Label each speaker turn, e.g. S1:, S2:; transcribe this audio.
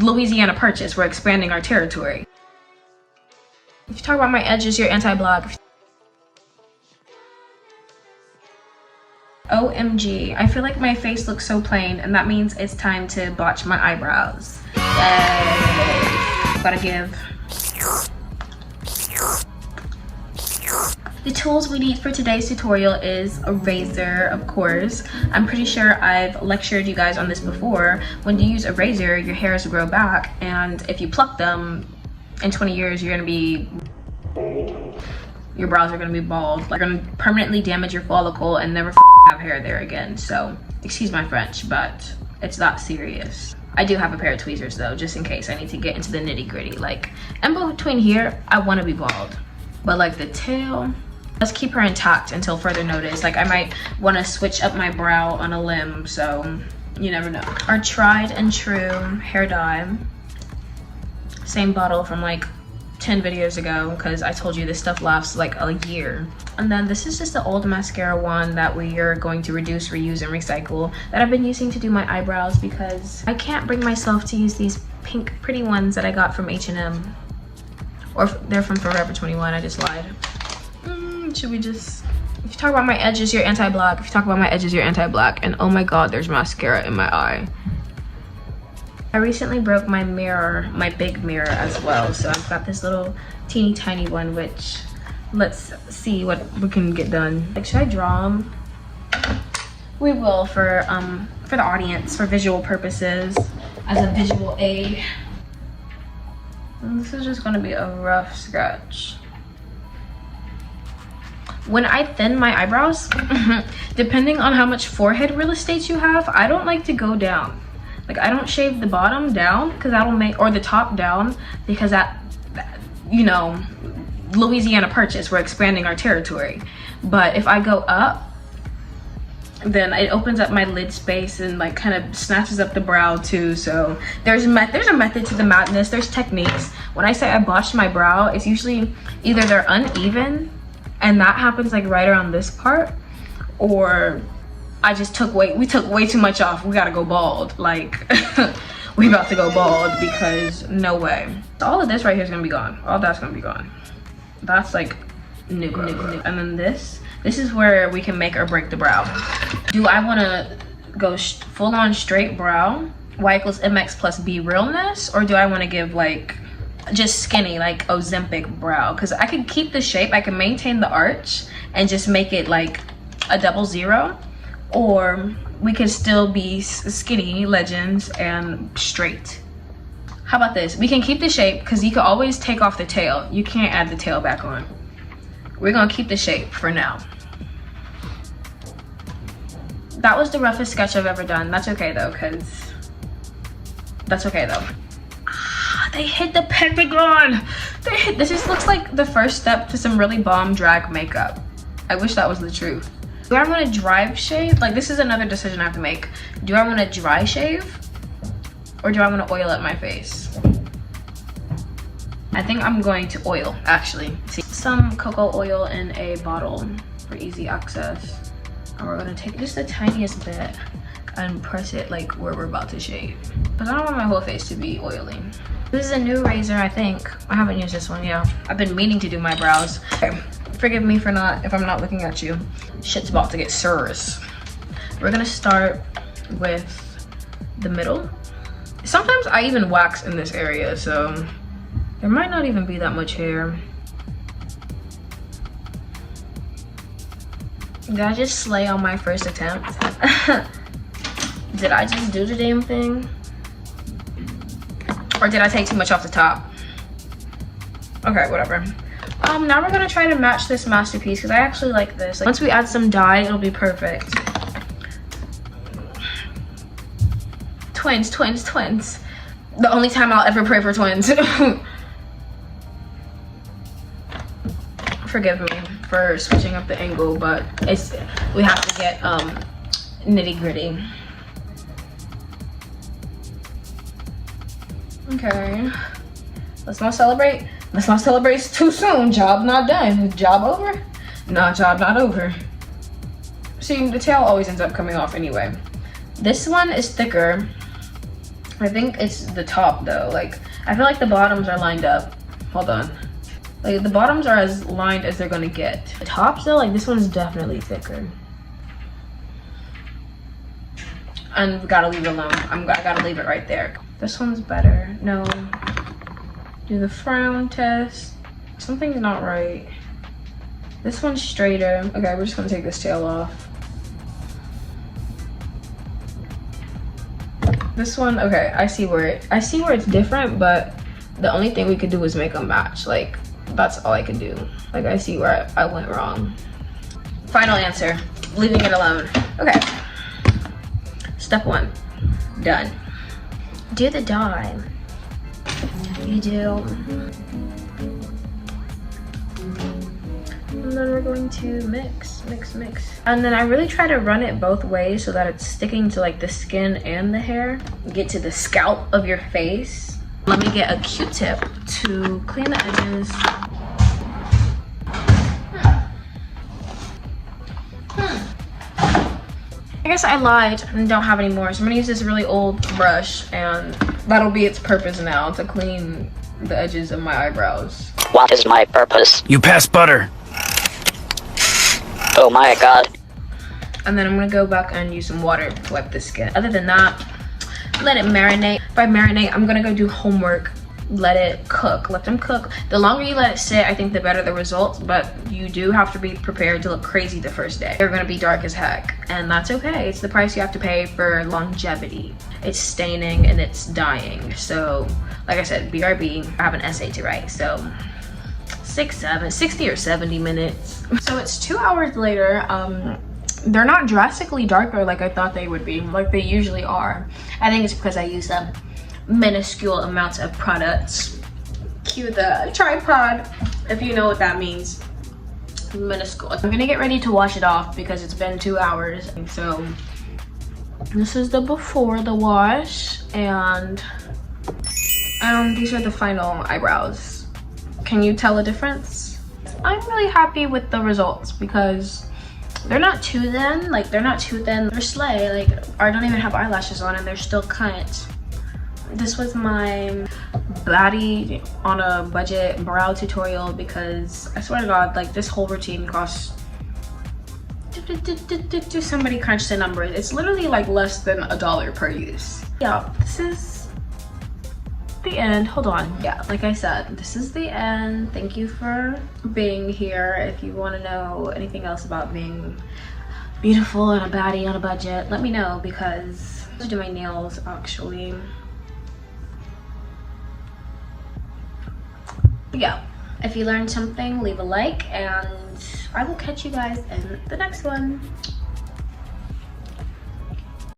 S1: Louisiana Purchase. We're expanding our territory. If you talk about my edges, you're anti-block. OMG, I feel like my face looks so plain, and that means it's time to botch my eyebrows. Yay. Gotta give. The tools we need for today's tutorial is a razor, of course. I'm pretty sure I've lectured you guys on this before. When you use a razor, your hairs grow back, and if you pluck them, in 20 years, you're gonna be your brows are gonna be bald. Like, you're gonna permanently damage your follicle and never have hair there again. So, excuse my French, but it's that serious. I do have a pair of tweezers though, just in case I need to get into the nitty gritty. Like, in between here, I wanna be bald. But like the tail, let's keep her intact until further notice. Like, I might wanna switch up my brow on a limb, so you never know. Our tried and true hair dye. Same bottle from like 10 videos ago, because I told you this stuff lasts like a year. And then this is just the old mascara one that we are going to reduce, reuse, and recycle that I've been using to do my eyebrows because I can't bring myself to use these pink pretty ones that I got from H&M. Or they're from Forever 21, I just lied. Should we just... If you talk about my edges, you're anti-black. If you talk about my edges, you're anti-black. And oh my god, there's mascara in my eye. I recently broke my mirror, my big mirror as well. So I've got this little teeny tiny one, which let's see what we can get done. Like, should I draw them? We will for the audience, for visual purposes, as a visual aid. And this is just gonna be a rough sketch. When I thin my eyebrows, depending on how much forehead real estate you have, I don't like to go down. Like, I don't shave the bottom down because that'll make, or the top down, because that, you know, Louisiana Purchase, we're expanding our territory. But if I go up, then it opens up my lid space and like kind of snatches up the brow too. So there's a method to the madness. There's techniques. When I say I botched my brow, it's usually either they're uneven, and that happens like right around this part, or I just we took way too much off. We gotta go bald. Like, we about to go bald because no way. All of this right here is gonna be gone. All that's gonna be gone. That's like new. And then this is where we can make or break the brow. Do I wanna go full on straight brow, Y equals MX plus B realness, or do I wanna give like just skinny, like Ozempic brow? Because I can keep the shape, I can maintain the arch and just make it like a 00. Or we could still be skinny legends and straight. How about this? We can keep the shape because you can always take off the tail. You can't add the tail back on. We're gonna keep the shape for now. That was the roughest sketch I've ever done. That's okay though, because that's okay though. Ah, they hit the pentagon. This just looks like the first step to some really bomb drag makeup. I wish that was the truth. Do I want to dry shave? Like, this is another decision I have to make. Do I want to dry shave? Or do I want to oil up my face? I think I'm going to oil, actually. See, some cocoa oil in a bottle for easy access. And we're going to take just the tiniest bit and press it like where we're about to shave. Because I don't want my whole face to be oily. This is a new razor, I think. I haven't used this one, yeah. I've been meaning to do my brows. Okay. Forgive me for if I'm not looking at you. Shit's about to get serious. We're gonna start with the middle. Sometimes I even wax in this area, so there might not even be that much hair. Did I just slay on my first attempt? Did I just do the damn thing? Or did I take too much off the top? Okay, whatever. Now we're gonna try to match this masterpiece because I actually like this. Like, once we add some dye, it'll be perfect. Twins. The only time I'll ever pray for twins. Forgive me for switching up the angle, but we have to get nitty gritty. Okay, let's not celebrate. Let's not celebrate too soon. Job not done. Job over? Nah, job not over. See, the tail always ends up coming off anyway. This one is thicker I think it's the top though. Like, I feel like the bottoms are lined up. Hold on. Like, the bottoms are as lined as they're gonna get. The tops though, like this one's definitely thicker. And we gotta leave it alone. I gotta leave it right there. This one's better. No. Do the frown test. Something's not right. This one's straighter. Okay, we're just gonna take this tail off. This one, okay, I see where it's different, but the only thing we could do is make them match. Like, that's all I could do. Like, I see where I went wrong. Final answer, leaving it alone. Okay, step 1, done. Do the dye. You do. And then we're going to mix. And then I really try to run it both ways so that it's sticking to like the skin and the hair. Get to the scalp of your face. Let me get a Q-tip to clean the edges. I guess I lied and don't have any more, so I'm gonna use this really old brush and that'll be its purpose now, to clean the edges of my eyebrows.
S2: What is my purpose?
S3: You pass butter.
S2: Oh my god.
S1: And then I'm gonna go back and use some water to wipe the skin. Other than that, let it marinate. By marinate, I'm gonna go do homework. Let it cook, let them cook. The longer you let it sit, I think the better the results, but you do have to be prepared to look crazy the first day. They're gonna be dark as heck, and that's okay. It's the price you have to pay for longevity. It's staining and it's dying. So, like I said, BRB, I have an essay to write, so 60 or 70 minutes. So it's 2 hours later. They're not drastically darker like I thought they would be, like they usually are. I think it's because I use them minuscule amounts of products. Cue the tripod, if you know what that means. Minuscule. I'm gonna get ready to wash it off because it's been 2 hours. And so this is the before the wash, and these are the final eyebrows. Can you tell a difference? I'm really happy with the results because they're not too thin. Like, they're not too thin. They're slay. Like, I don't even have eyelashes on and they're still cut. This was my baddie on a budget brow tutorial because I swear to God, like, this whole routine costs, somebody crunch the numbers. It's literally like less than $1 per use. Yeah, this is the end. Hold on. Yeah, like I said, this is the end. Thank you for being here. If you want to know anything else about being beautiful and a baddie on a budget, let me know, because I do my nails actually. Yeah, if you learned something, leave a like, and I will catch you guys in the next one.